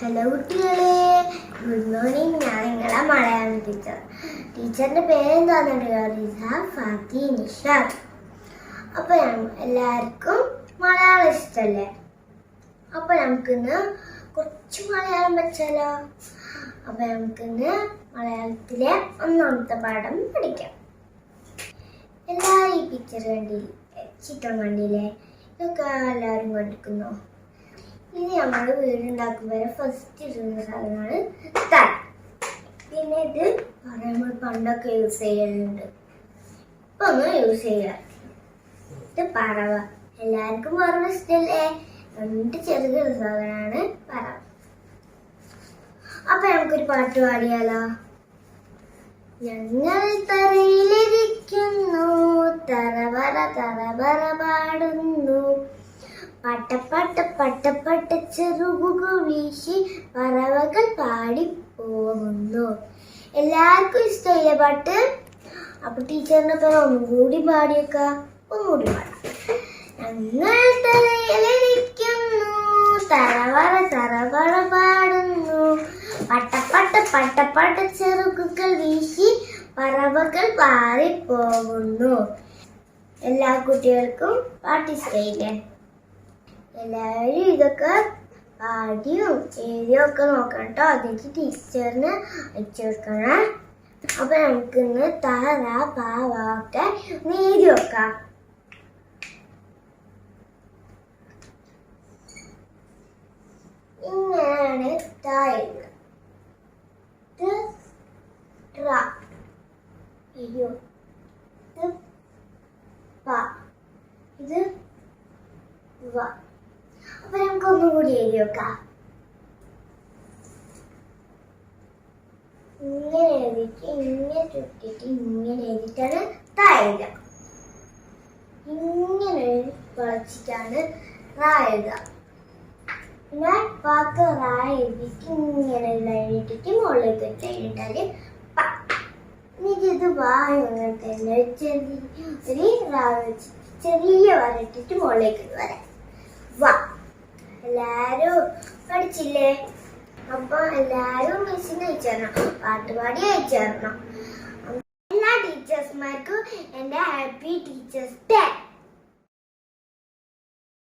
Hello കുട്ടികളെ, good morning. ഞാൻ നിങ്ങളെ മലയാളം ടീച്ചറിൻ്റെ പേരെന്താണെന്നറിയോ? റിസ ഫാത്തി നിഷാദ്. അപ്പോൾ എല്ലാവർക്കും മലയാളം ഇഷ്ടമല്ലേ? അപ്പോൾ നമുക്കിന്ന് കുറച്ച് മലയാളം വെച്ചാലോ? അപ്പോൾ നമുക്കിന്ന് മലയാളത്തിലെ ഒന്നാമത്തെ പാഠം പഠിക്കാം. എല്ലാവരും ഈ പിക്ചർ ചിത്രം കണ്ടില്ലേ? ഇതൊക്കെ എല്ലാവരും കണ്ടിരിക്കുന്നു. ഇനി നമ്മൾ വീടുണ്ടാക്കുമ്പോൾ ഫസ്റ്റ് ഇടുന്ന സാധനമാണ് തറ. പിന്നെ ഇത് നമ്മൾ പണ്ടൊക്കെ യൂസ് ചെയ്യലുണ്ട്, ഇപ്പൊ ഒന്നും യൂസ് ചെയ്യാം. ഇത് പറവ. എല്ലാവർക്കും പറവ ഇഷ്ടല്ലേ? രണ്ട് ചെറുകിട സാധനമാണ് പറവ. അപ്പൊ നമുക്കൊരു പാട്ട് പാടിയാലോ? ഞങ്ങൾ തറയിലിരിക്കുന്നു, തറവറ തറവറ പാടുന്നു, പട്ടപ്പട്ട പട്ടപ്പട്ട ചെറുകുകൾ വീശി പറവകൾ പാടിപ്പോകുന്നു. എല്ലാവർക്കും ഇഷ്ടമില്ല പാട്ട്? അപ്പൊ ടീച്ചറിന്റെ പേര് ഒന്നുകൂടി പാടിയേക്ക. ഒന്നുകൂടി പാടാം. ഞങ്ങൾ തലയിലിരിക്കുന്നു, തറവറ തറവറ പാടുന്നു, പട്ടപ്പട്ട പട്ടപ്പട്ട ചെറുകുകൾ വീശി പറവകൾ പാടിപ്പോകുന്നു. എല്ലാ കുട്ടികൾക്കും പാട്ട് ഇഷ്ടമില്ലേ? എല്ലാവരും ഇതൊക്കെ പാടിയും എഴുതിയും ഒക്കെ നോക്കണം കേട്ടോ. അതിലേക്ക് ടീച്ചറിന് അയച്ചു കൊടുക്കണം. അപ്പൊ നമുക്കിന്ന് തറ പാവ ഒക്കെ എഴുതി വെക്കാം. ഇങ്ങനെയാണ് താഴുന്നത്. ഇത് ഇത് വ. അപ്പൊ നമുക്ക് ഒന്നുകൂടി എഴുതി വെക്കാം. ഇങ്ങനെ എഴുതിട്ട് ഇങ്ങനെ ചുറ്റിട്ട് ഇങ്ങനെ എഴുതിട്ടാണ് താഴുക. ഇങ്ങനെ വളച്ചിട്ടാണ് എഴുതുക. പിന്നെ വാക്ക് എഴുതിട്ട് ഇങ്ങനെ എഴുതിട്ട് മുകളിലേക്ക് എഴുതിട്ടാല് ഇത് വാങ്ങനെ തന്നെ ചെറിയ വരട്ടിട്ട് മുകളിലേക്ക് വരാം. വാ. എല്ലാരും പഠിച്ചില്ലേ? അപ്പൊ എല്ലാരും മിസ്സിന് അയച്ചു തരണം, പാട്ടുപാടി അയച്ചു തരണം. എല്ലാ ടീച്ചേഴ്സ്മാർക്കും എന്റെ ഹാപ്പി ടീച്ചേഴ്സ് ഡേ.